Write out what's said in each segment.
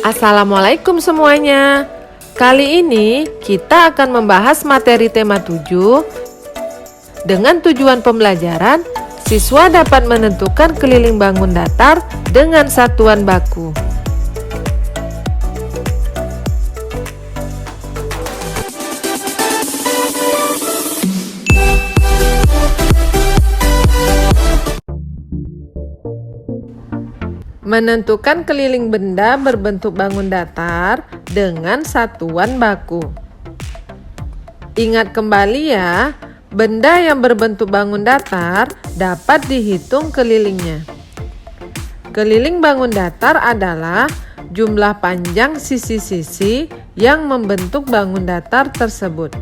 Assalamualaikum semuanya. Kali ini kita akan membahas materi tema 7. Dengan tujuan pembelajaran, siswa dapat menentukan keliling bangun datar dengan satuan baku. Menentukan keliling benda berbentuk bangun datar dengan satuan baku. Ingat kembali ya, benda yang berbentuk bangun datar dapat dihitung kelilingnya. Keliling bangun datar adalah jumlah panjang sisi-sisi yang membentuk bangun datar tersebut.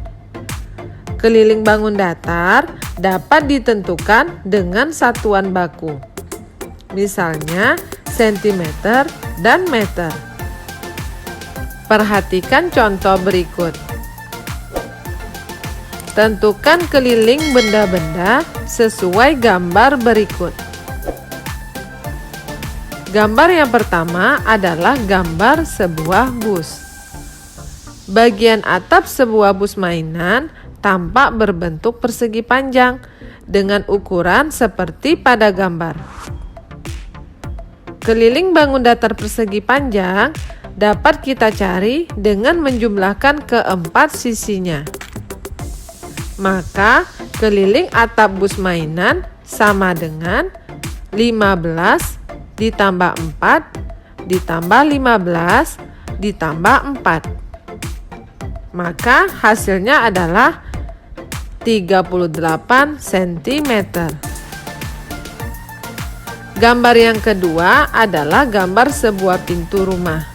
Keliling bangun datar dapat ditentukan dengan satuan baku. Misalnya, sentimeter dan meter. Perhatikan contoh berikut. Tentukan keliling benda-benda sesuai gambar berikut. Gambar yang pertama adalah gambar sebuah bus. Bagian atap sebuah bus mainan tampak berbentuk persegi panjang dengan ukuran seperti pada gambar. Keliling bangun datar persegi panjang dapat kita cari dengan menjumlahkan keempat sisinya. Maka keliling atap bus mainan sama dengan 15 ditambah 4 ditambah 15 ditambah 4. Maka hasilnya adalah 38 cm. Gambar yang kedua adalah gambar sebuah pintu rumah.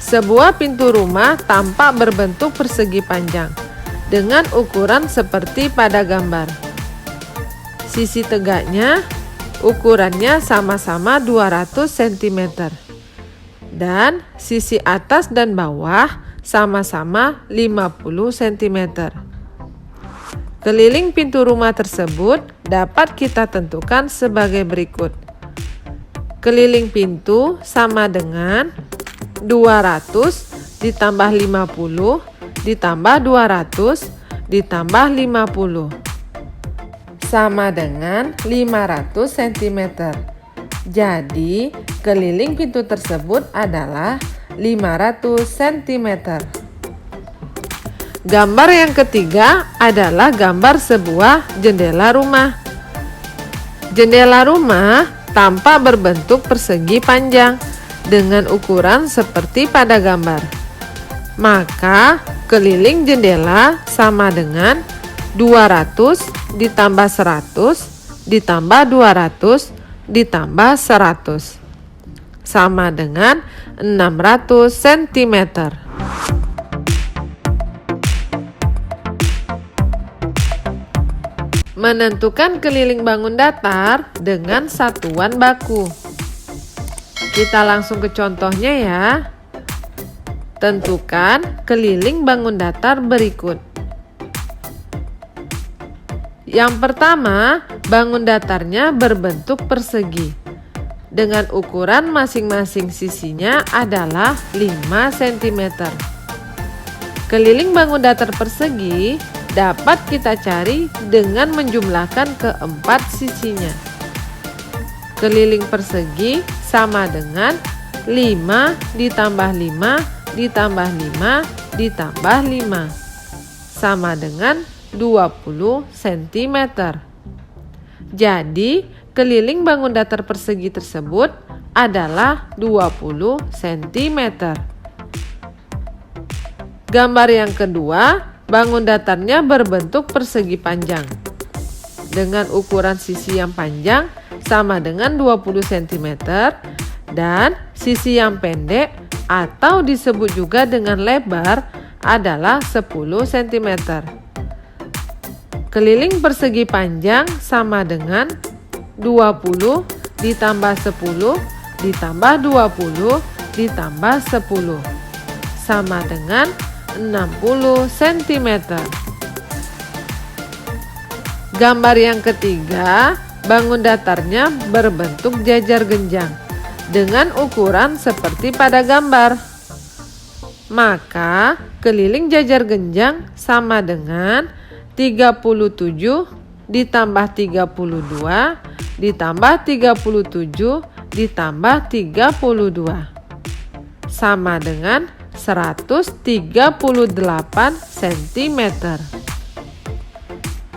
Sebuah pintu rumah tampak berbentuk persegi panjang dengan ukuran seperti pada gambar. Sisi tegaknya ukurannya sama-sama 200 cm dan sisi atas dan bawah sama-sama 50 cm. Keliling pintu rumah tersebut dapat kita tentukan sebagai berikut. Keliling pintu sama dengan 200 ditambah 50 ditambah 200 ditambah 50 sama dengan 500 cm. Jadi, keliling pintu tersebut adalah 500 cm. Gambar yang ketiga adalah gambar sebuah jendela rumah. Jendela rumah tampak berbentuk persegi panjang dengan ukuran seperti pada gambar. Maka keliling jendela sama dengan 200 ditambah 100 ditambah 200 ditambah 100 sama dengan 600 cm. Menentukan keliling bangun datar dengan satuan baku. Kita langsung ke contohnya ya. Tentukan keliling bangun datar berikut. Yang pertama, bangun datarnya berbentuk persegi. Dengan ukuran masing-masing sisinya adalah 5 cm. Keliling bangun datar persegi dapat kita cari dengan menjumlahkan keempat sisinya. Keliling persegi sama dengan 5 ditambah 5 ditambah 5 ditambah 5 sama dengan 20 cm. Jadi, keliling bangun datar persegi tersebut adalah 20 cm. Gambar yang kedua, bangun datarnya berbentuk persegi panjang. Dengan ukuran sisi yang panjang sama dengan 20 cm dan sisi yang pendek atau disebut juga dengan lebar adalah 10 cm. Keliling persegi panjang sama dengan 20 ditambah 10 ditambah 20 ditambah 10 sama dengan 60 cm. Gambar yang ketiga, bangun datarnya berbentuk jajar genjang dengan ukuran seperti pada gambar. Maka keliling jajar genjang sama dengan 37 ditambah 32 ditambah 37 ditambah 32 sama dengan 138 cm.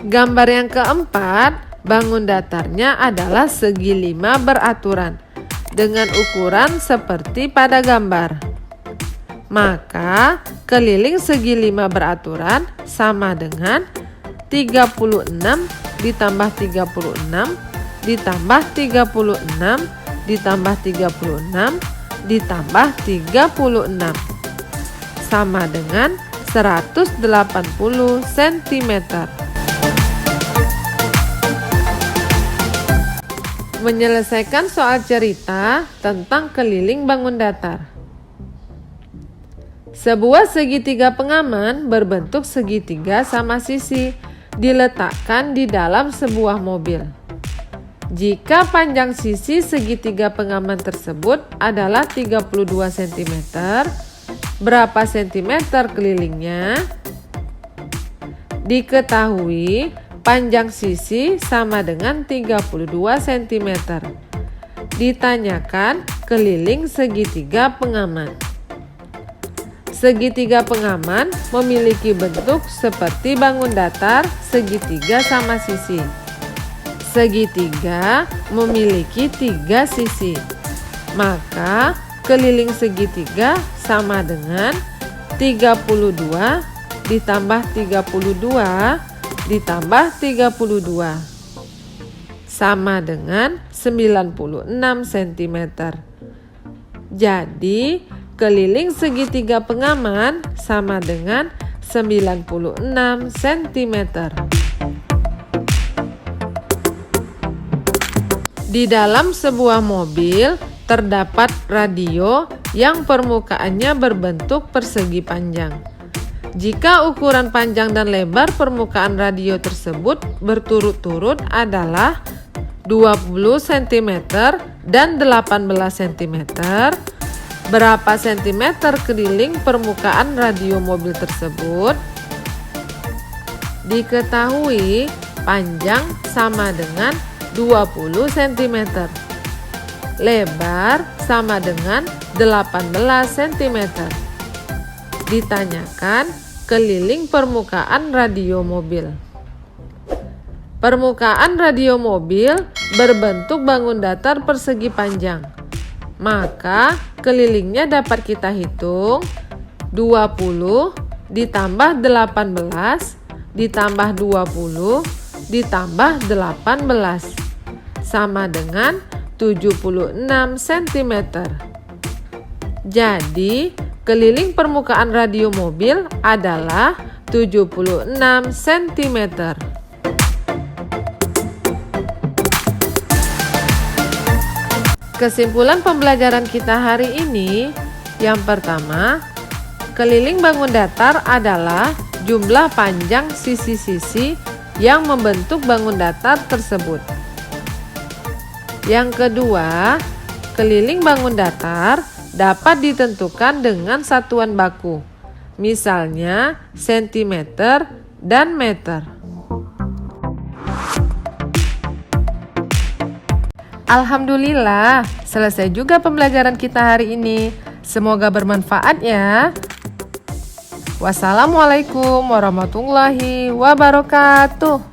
Gambar yang keempat, bangun datarnya adalah segi 5 beraturan dengan ukuran seperti pada gambar. Maka keliling segi 5 beraturan sama dengan 36 ditambah 36 ditambah 36 ditambah 36 ditambah 36 sama dengan 180 cm. Menyelesaikan soal cerita tentang keliling bangun datar. Sebuah segitiga pengaman berbentuk segitiga sama sisi diletakkan di dalam sebuah mobil. Jika panjang sisi segitiga pengaman tersebut adalah 32 cm, berapa cm kelilingnya? Diketahui panjang sisi sama dengan 32 cm. Ditanyakan keliling segitiga pengaman. Segitiga pengaman memiliki bentuk seperti bangun datar segitiga sama sisi. Segitiga memiliki 3 sisi. Maka keliling segitiga sama dengan 32 ditambah 32 ditambah 32 sama dengan 96 cm. Jadi keliling segitiga pengaman sama dengan 96 cm. Di dalam sebuah mobil terdapat radio yang permukaannya berbentuk persegi panjang. Jika ukuran panjang dan lebar permukaan radio tersebut berturut-turut adalah 20 cm dan 18 cm, berapa cm keliling permukaan radio mobil tersebut? Diketahui panjang sama dengan 20 cm, lebar sama dengan 18 cm. Ditanyakan keliling permukaan radio mobil. Permukaan radio mobil berbentuk bangun datar persegi panjang. Maka kelilingnya dapat kita hitung 20 ditambah 18 ditambah 20 ditambah 18 sama dengan 76 cm. Jadi keliling permukaan radio mobil adalah 76 cm. Kesimpulan pembelajaran kita hari ini, yang pertama, keliling bangun datar adalah jumlah panjang sisi-sisi yang membentuk bangun datar tersebut. Yang kedua, keliling bangun datar dapat ditentukan dengan satuan baku, misalnya sentimeter dan meter. Alhamdulillah, selesai juga pembelajaran kita hari ini. Semoga bermanfaat ya. Wassalamualaikum warahmatullahi wabarakatuh.